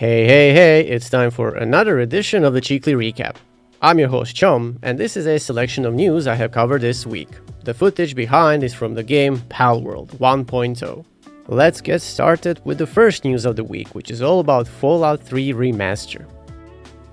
Hey, it's time for another edition of the Cseekly Recap. I'm your host Csomm, and this is a selection of news I have covered this week. The footage behind is from the game Palworld 1.0. Let's get started with the first news of the week, which is all about Fallout 3 Remaster.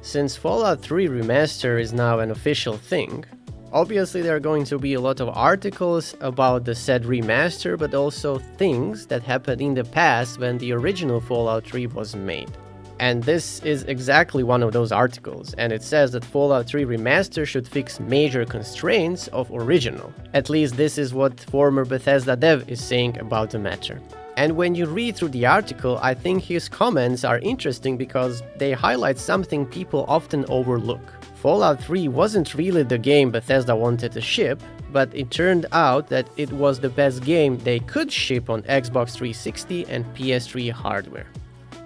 Since Fallout 3 Remaster is now an official thing, obviously there are going to be a lot of articles about the said remaster, but also things that happened in the past when the original Fallout 3 was made. And this is exactly one of those articles, and it says that Fallout 3 Remaster should fix major constraints of original. At least this is what former Bethesda dev is saying about the matter. And when you read through the article, I think his comments are interesting because they highlight something people often overlook. Fallout 3 wasn't really the game Bethesda wanted to ship, but it turned out that it was the best game they could ship on Xbox 360 and PS3 hardware.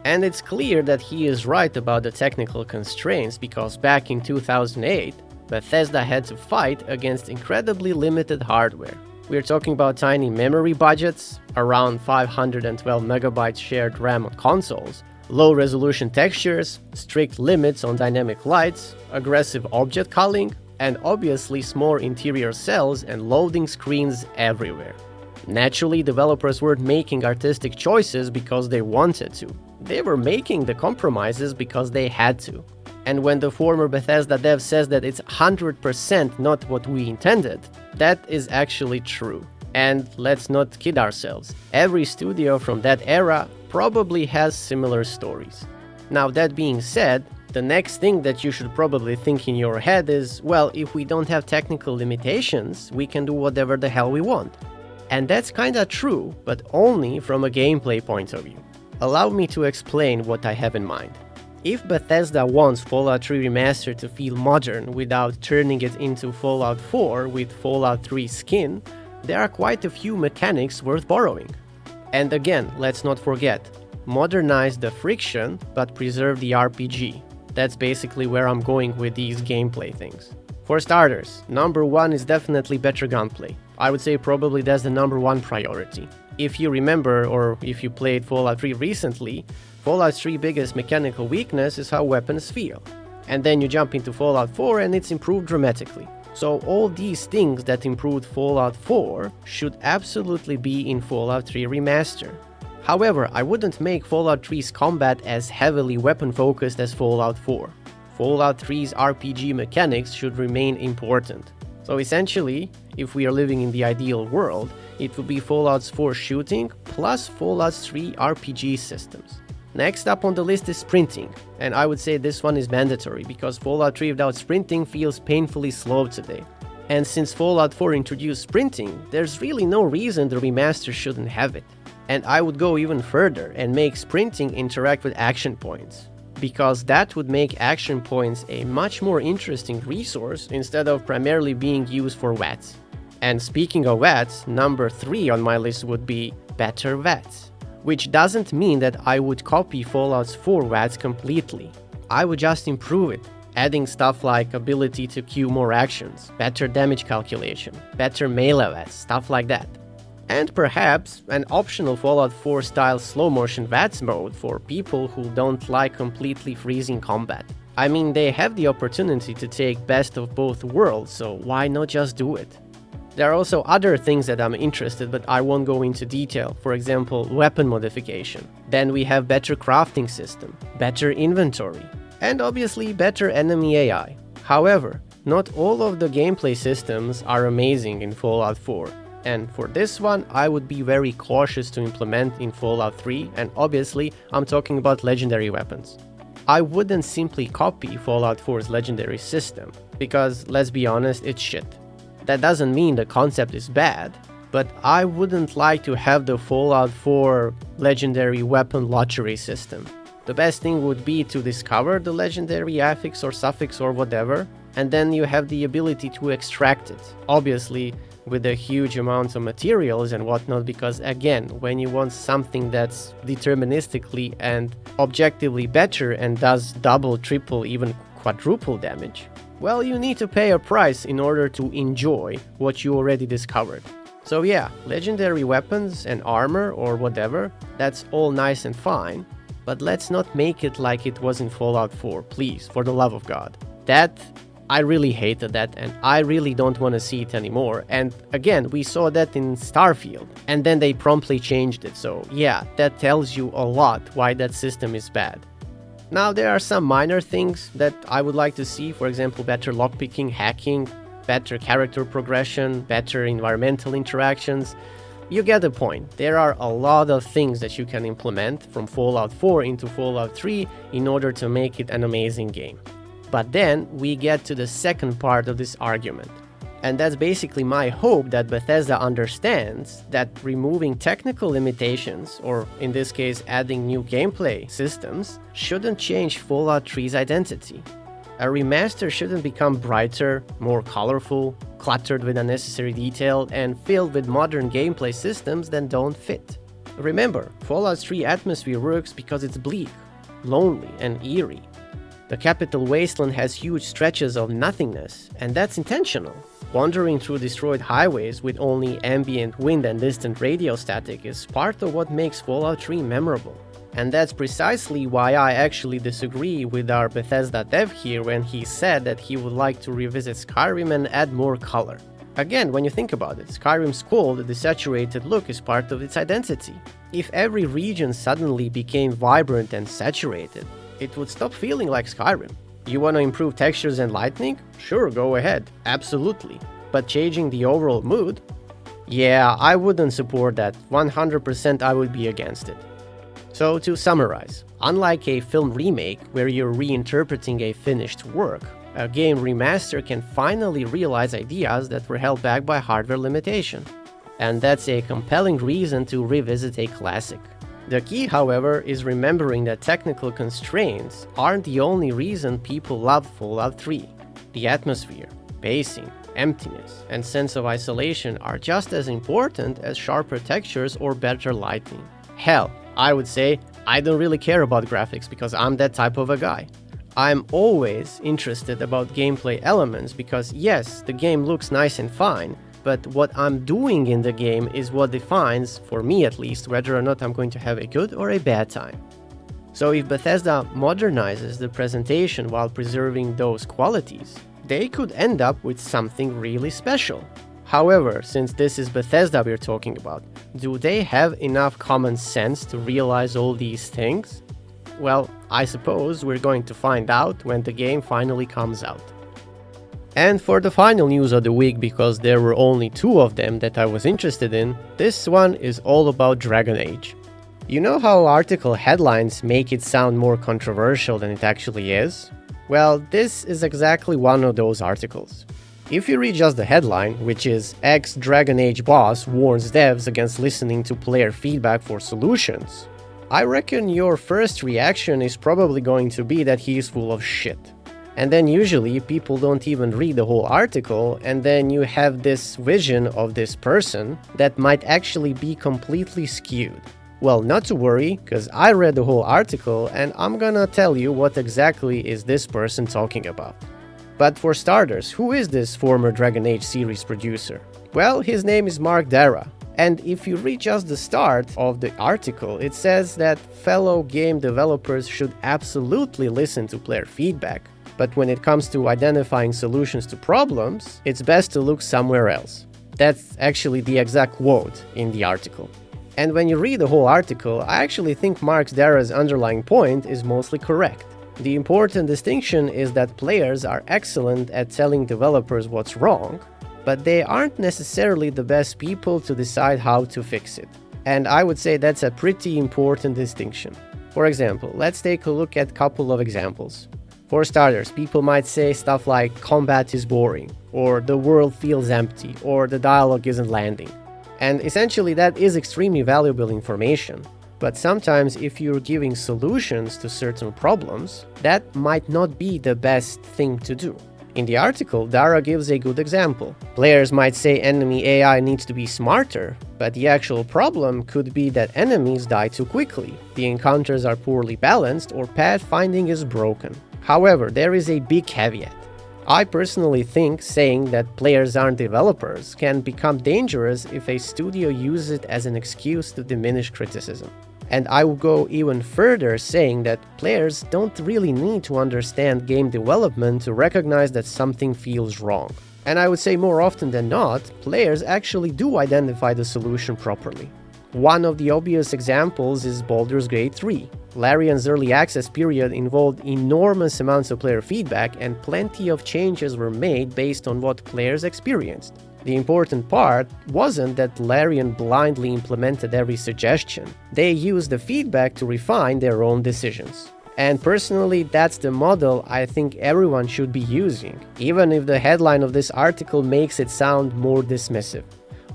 And it's clear that he is right about the technical constraints because back in 2008, Bethesda had to fight against incredibly limited hardware. We're talking about tiny memory budgets, around 512 megabytes shared RAM on consoles, low-resolution textures, strict limits on dynamic lights, aggressive object culling, and obviously small interior cells and loading screens everywhere. Naturally, developers weren't making artistic choices because they wanted to. They were making the compromises because they had to. And when the former Bethesda dev says that it's 100% not what we intended, that is actually true. And let's not kid ourselves. Every studio from that era probably has similar stories. Now, that being said, the next thing that you should probably think in your head is, well, if we don't have technical limitations, we can do whatever the hell we want. And that's kinda true, but only from a gameplay point of view. Allow me to explain what I have in mind. If Bethesda wants Fallout 3 Remaster to feel modern without turning it into Fallout 4 with Fallout 3 skin, there are quite a few mechanics worth borrowing. And again, let's not forget, modernize the friction but preserve the RPG. That's basically where I'm going with these gameplay things. For starters, number one is definitely better gunplay. I would say probably that's the number one priority. If you remember, or if you played Fallout 3 recently, Fallout 3's biggest mechanical weakness is how weapons feel. And then you jump into Fallout 4 and it's improved dramatically. So all these things that improved Fallout 4 should absolutely be in Fallout 3 Remaster. However, I wouldn't make Fallout 3's combat as heavily weapon-focused as Fallout 4. Fallout 3's RPG mechanics should remain important. So essentially, if we are living in the ideal world, it would be Fallout 4 shooting plus Fallout 3 RPG systems. Next up on the list is sprinting, and I would say this one is mandatory because Fallout 3 without sprinting feels painfully slow today. And since Fallout 4 introduced sprinting, there's really no reason the remaster shouldn't have it. And I would go even further and make sprinting interact with action points, because that would make action points a much more interesting resource instead of primarily being used for VATS. And speaking of VATS, number 3 on my list would be better VATS. Which doesn't mean that I would copy Fallout's 4 VATS completely. I would just improve it, adding stuff like ability to queue more actions, better damage calculation, better melee VATS, stuff like that. And perhaps an optional Fallout 4 style slow motion VATS mode for people who don't like completely freezing combat. I mean, they have the opportunity to take best of both worlds, so why not just do it? There are also other things that I'm interested, but I won't go into detail. For example, weapon modification. Then we have better crafting system, better inventory, and obviously better enemy AI. However, not all of the gameplay systems are amazing in Fallout 4. And for this one, I would be very cautious to implement in Fallout 3, and obviously, I'm talking about legendary weapons. I wouldn't simply copy Fallout 4's legendary system, because let's be honest, it's shit. That doesn't mean the concept is bad, but I wouldn't like to have the Fallout 4 legendary weapon lottery system. The best thing would be to discover the legendary affix or suffix or whatever, and then you have the ability to extract it. Obviously, with a huge amount of materials and whatnot, because again, when you want something that's deterministically and objectively better and does double, triple, even quadruple damage, well, you need to pay a price in order to enjoy what you already discovered. So yeah, legendary weapons and armor or whatever, that's all nice and fine, but let's not make it like it was in Fallout 4, please, for the love of God. I really hated that, and I really don't want to see it anymore. And again, we saw that in Starfield, and then they promptly changed it, so yeah, that tells you a lot why that system is bad. Now, there are some minor things that I would like to see, for example, better lockpicking, hacking, better character progression, better environmental interactions. You get the point. There are a lot of things that you can implement from Fallout 4 into Fallout 3 in order to make it an amazing game. But then we get to the second part of this argument. And that's basically my hope that Bethesda understands that removing technical limitations, or in this case adding new gameplay systems, shouldn't change Fallout 3's identity. A remaster shouldn't become brighter, more colorful, cluttered with unnecessary detail, and filled with modern gameplay systems that don't fit. Remember, Fallout 3 atmosphere works because it's bleak, lonely, and eerie. The capital wasteland has huge stretches of nothingness, and that's intentional. Wandering through destroyed highways with only ambient wind and distant radio static is part of what makes Fallout 3 memorable. And that's precisely why I actually disagree with our Bethesda dev here when he said that he would like to revisit Skyrim and add more color. Again, when you think about it, Skyrim's cold, desaturated look is part of its identity. If every region suddenly became vibrant and saturated, it would stop feeling like Skyrim. You want to improve textures and lighting? Sure, go ahead, absolutely. But changing the overall mood? Yeah, I wouldn't support that. 100% I would be against it. So to summarize, unlike a film remake where you're reinterpreting a finished work, a game remaster can finally realize ideas that were held back by hardware limitation. And that's a compelling reason to revisit a classic. The key, however, is remembering that technical constraints aren't the only reason people love Fallout 3. The atmosphere, pacing, emptiness, and sense of isolation are just as important as sharper textures or better lighting. Hell, I would say I don't really care about graphics because I'm that type of a guy. I'm always interested about gameplay elements because yes, the game looks nice and fine, but what I'm doing in the game is what defines, for me at least, whether or not I'm going to have a good or a bad time. So if Bethesda modernizes the presentation while preserving those qualities, they could end up with something really special. However, since this is Bethesda we're talking about, do they have enough common sense to realize all these things? Well, I suppose we're going to find out when the game finally comes out. And for the final news of the week, because there were only 2 of them that I was interested in, this one is all about Dragon Age. You know how article headlines make it sound more controversial than it actually is? Well, this is exactly one of those articles. If you read just the headline, which is "Ex-Dragon Age boss warns devs against listening to player feedback for solutions," I reckon your first reaction is probably going to be that he is full of shit. And then usually people don't even read the whole article, and then you have this vision of this person that might actually be completely skewed. Well, not to worry, cause I read the whole article and I'm gonna tell you what exactly is this person talking about. But for starters, who is this former Dragon Age series producer? Well, his name is Mark Darrah. And if you read just the start of the article, it says that fellow game developers should absolutely listen to player feedback. But when it comes to identifying solutions to problems, it's best to look somewhere else. That's actually the exact quote in the article. And when you read the whole article, I actually think Mark Darrah's underlying point is mostly correct. The important distinction is that players are excellent at telling developers what's wrong, but they aren't necessarily the best people to decide how to fix it. And I would say that's a pretty important distinction. For example, let's take a look at a couple of examples. For starters, people might say stuff like combat is boring, or the world feels empty, or the dialogue isn't landing. And essentially that is extremely valuable information. But sometimes if you're giving solutions to certain problems, that might not be the best thing to do. In the article, Darrah gives a good example. Players might say enemy AI needs to be smarter, but the actual problem could be that enemies die too quickly, the encounters are poorly balanced, or pathfinding is broken. However, there is a big caveat. I personally think saying that players aren't developers can become dangerous if a studio uses it as an excuse to diminish criticism. And I would go even further, saying that players don't really need to understand game development to recognize that something feels wrong. And I would say more often than not, players actually do identify the solution properly. One of the obvious examples is Baldur's Gate 3. Larian's early access period involved enormous amounts of player feedback, and plenty of changes were made based on what players experienced. The important part wasn't that Larian blindly implemented every suggestion. They used the feedback to refine their own decisions. And personally, that's the model I think everyone should be using, even if the headline of this article makes it sound more dismissive.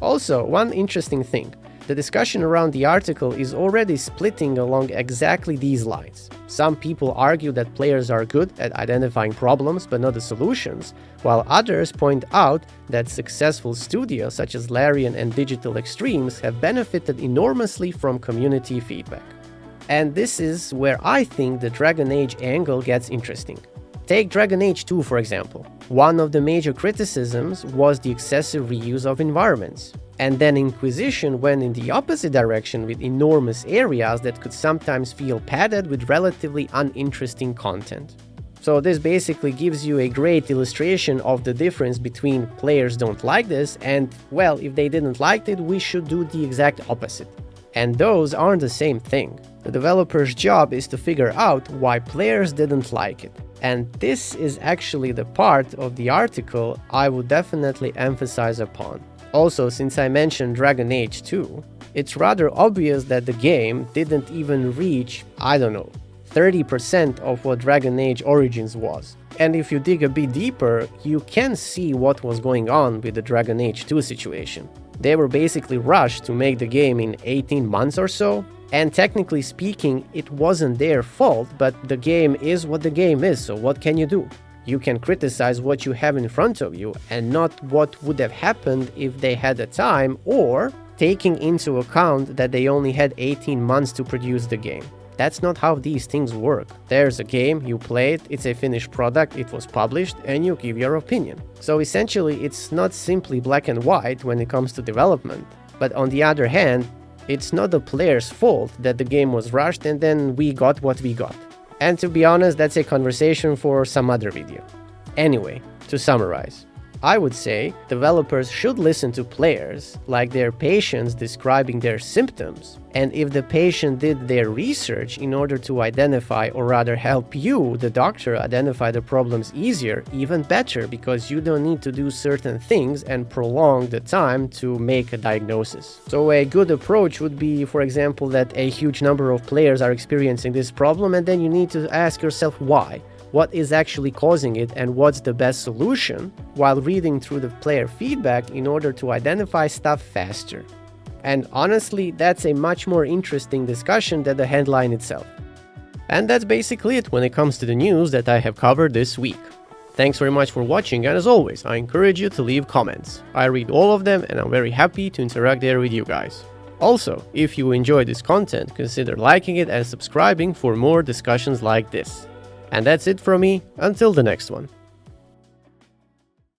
Also, one interesting thing. The discussion around the article is already splitting along exactly these lines. Some people argue that players are good at identifying problems but not the solutions, while others point out that successful studios such as Larian and Digital Extremes have benefited enormously from community feedback. And this is where I think the Dragon Age angle gets interesting. Take Dragon Age 2 for example. One of the major criticisms was the excessive reuse of environments. And then Inquisition went in the opposite direction with enormous areas that could sometimes feel padded with relatively uninteresting content. So this basically gives you a great illustration of the difference between players don't like this and, well, if they didn't like it, we should do the exact opposite. And those aren't the same thing. The developer's job is to figure out why players didn't like it. And this is actually the part of the article I would definitely emphasize upon. Also, since I mentioned Dragon Age 2, it's rather obvious that the game didn't even reach, 30% of what Dragon Age Origins was. And if you dig a bit deeper, you can see what was going on with the Dragon Age 2 situation. They were basically rushed to make the game in 18 months or so, and technically speaking, it wasn't their fault, but the game is what the game is, so what can you do? You can criticize what you have in front of you and not what would have happened if they had the time, or taking into account that they only had 18 months to produce the game. That's not how these things work. There's a game, you play it, it's a finished product, it was published, and you give your opinion. So essentially, it's not simply black and white when it comes to development. But on the other hand, it's not the player's fault that the game was rushed and then we got what we got. And to be honest, that's a conversation for some other video. Anyway, to summarize, I would say developers should listen to players, like their patients describing their symptoms, and if the patient did their research in order to identify, or rather help you, the doctor, identify the problems easier, even better, because you don't need to do certain things and prolong the time to make a diagnosis. So a good approach would be, for example, that a huge number of players are experiencing this problem, and then you need to ask yourself why. What is actually causing it and what's the best solution, while reading through the player feedback in order to identify stuff faster. And honestly, that's a much more interesting discussion than the headline itself. And that's basically it when it comes to the news that I have covered this week. Thanks very much for watching, and as always, I encourage you to leave comments. I read all of them and I'm very happy to interact there with you guys. Also, if you enjoy this content, consider liking it and subscribing for more discussions like this. And that's it from me, until the next one.